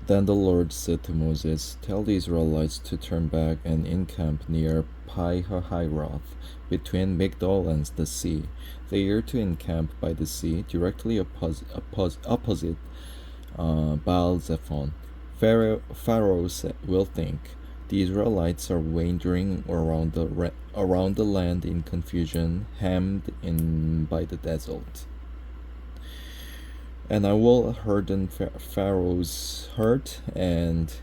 Then the Lord said to Moses, "Tell the Israelites to turn back and encamp near Pi-hahiroth, between Migdol and the sea. They are to encamp by the sea, directly opposite Baal-zephon. Pharaoh will think the Israelites are wandering around the land in confusion, hemmed in by the desert. And I will harden Pharaoh's heart, and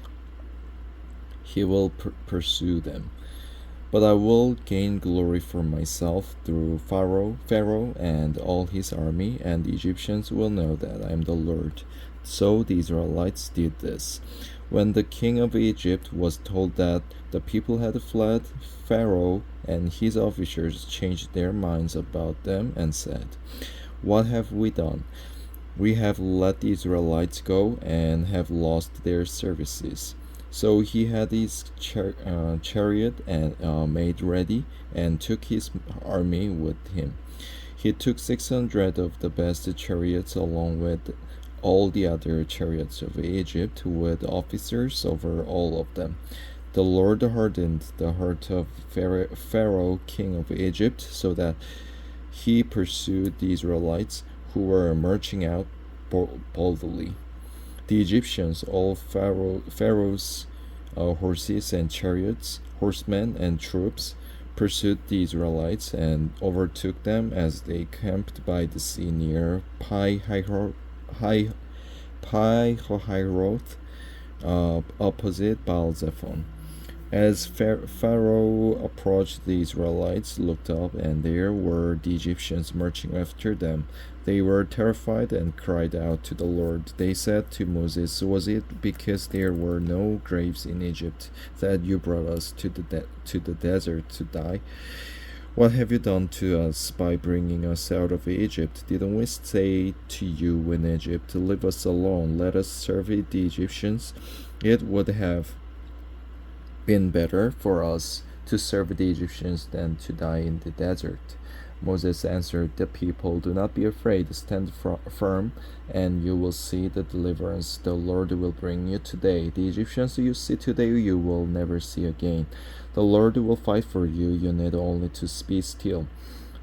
he will pursue them. But I will gain glory for myself through Pharaoh and all his army, and the Egyptians will know that I am the Lord." So the Israelites did this. When the king of Egypt was told that the people had fled, Pharaoh and his officers changed their minds about them and said, "What have we done? We have let the Israelites go and have lost their services." So he had his chariot made ready and took his army with him. He took 600 of the best chariots along with all the other chariots of Egypt, with officers over all of them. The Lord hardened the heart of Pharaoh, king of Egypt, so that he pursued the Israelites, who were marching out boldly. The Egyptians, all Pharaoh's horses and chariots, horsemen and troops, pursued the Israelites and overtook them as they camped by the sea near Pi-hahiroth, opposite Baal-zephon. As Pharaoh approached, the Israelites looked up, and there were the Egyptians marching after them. They were terrified and cried out to the Lord. They said to Moses, "Was it because there were no graves in Egypt that you brought us to the desert to die? What have you done to us by bringing us out of Egypt? Didn't we say to you in Egypt, 'Leave us alone, let us serve the Egyptians'? It would have been better for us to serve the Egyptians than to die in the desert." Moses answered the people, "Do not be afraid, stand firm, and you will see the deliverance the Lord will bring you today. The Egyptians you see today you will never see again. The Lord will fight for you, you need only to be still."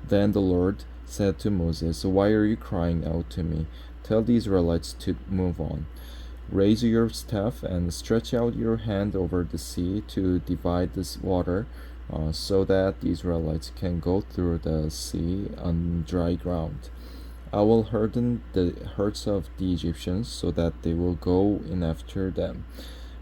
Then the Lord said to Moses, "Why are you crying out to me? Tell the Israelites to move on. Raise your staff and stretch out your hand over the sea to divide this water, so that the Israelites can go through the sea on dry ground. I will harden the hearts of the Egyptians so that they will go in after them,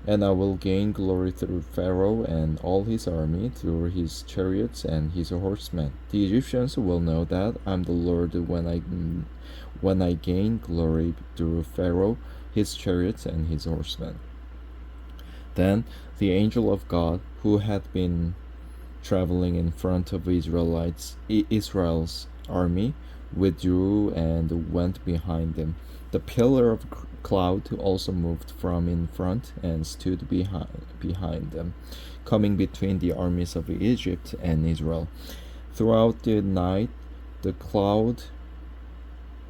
and I will gain glory through Pharaoh and all his army, through his chariots and his horsemen. The Egyptians will know that I am the Lord when I gain glory through Pharaoh, his chariots, and his horsemen." Then the angel of God, who had been traveling in front of Israel's army, withdrew and went behind them. The pillar of cloud also moved from in front and stood behind them, coming between the armies of Egypt and Israel. Throughout the night, the cloud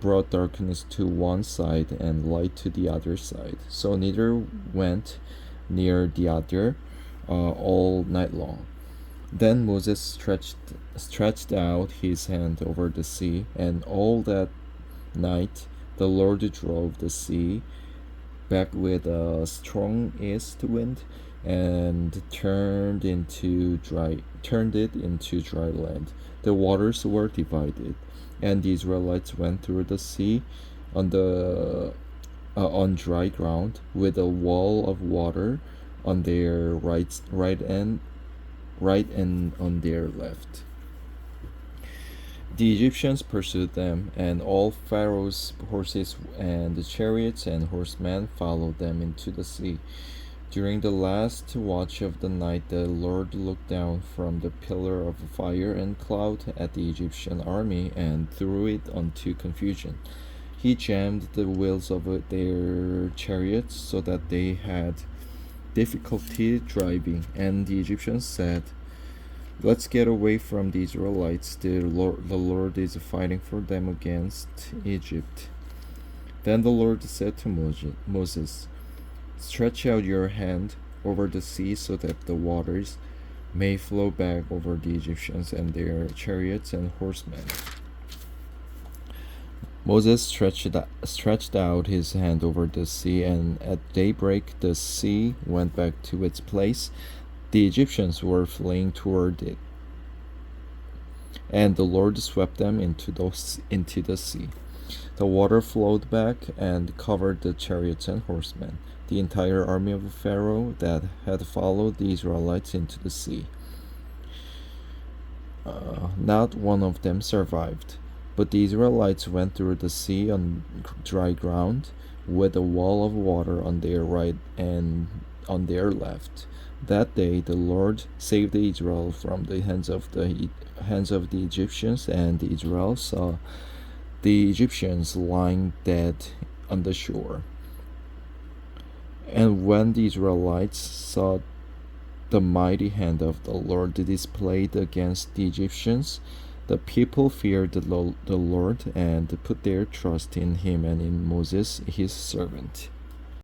brought darkness to one side and light to the other side, so neither went near the other all night long. Then Moses stretched out his hand over the sea, and all that night the Lord drove the sea back with a strong east wind and turned it into dry land. The waters were divided, and the Israelites went through the sea on dry ground, with a wall of water on their right and on their left. The Egyptians pursued them, and all Pharaoh's horses and the chariots and horsemen followed them into the sea. During the last watch of the night, the Lord looked down from the pillar of fire and cloud at the Egyptian army and threw it into confusion. He jammed the wheels of their chariots so that they had difficulty driving, and the Egyptians said, "Let's get away from the Israelites. The Lord is fighting for them against Egypt." Then the Lord said to Moses, Stretch out your hand over the sea so that the waters may flow back over the Egyptians and their chariots and horsemen. Moses stretched out his hand over the sea, and at daybreak the sea went back to its place. The Egyptians were fleeing toward it, and the Lord swept them into the sea. The water flowed back and covered the chariots and horsemen, the entire army of Pharaoh that had followed the Israelites into the sea. Not one of them survived. But the Israelites went through the sea on dry ground, with a wall of water on their right and on their left. That day the Lord saved Israel from the hands of the Egyptians, and Israel saw the Egyptians lying dead on the shore. And when the Israelites saw the mighty hand of the Lord displayed against the Egyptians, the people feared the Lord and put their trust in him and in Moses, his servant.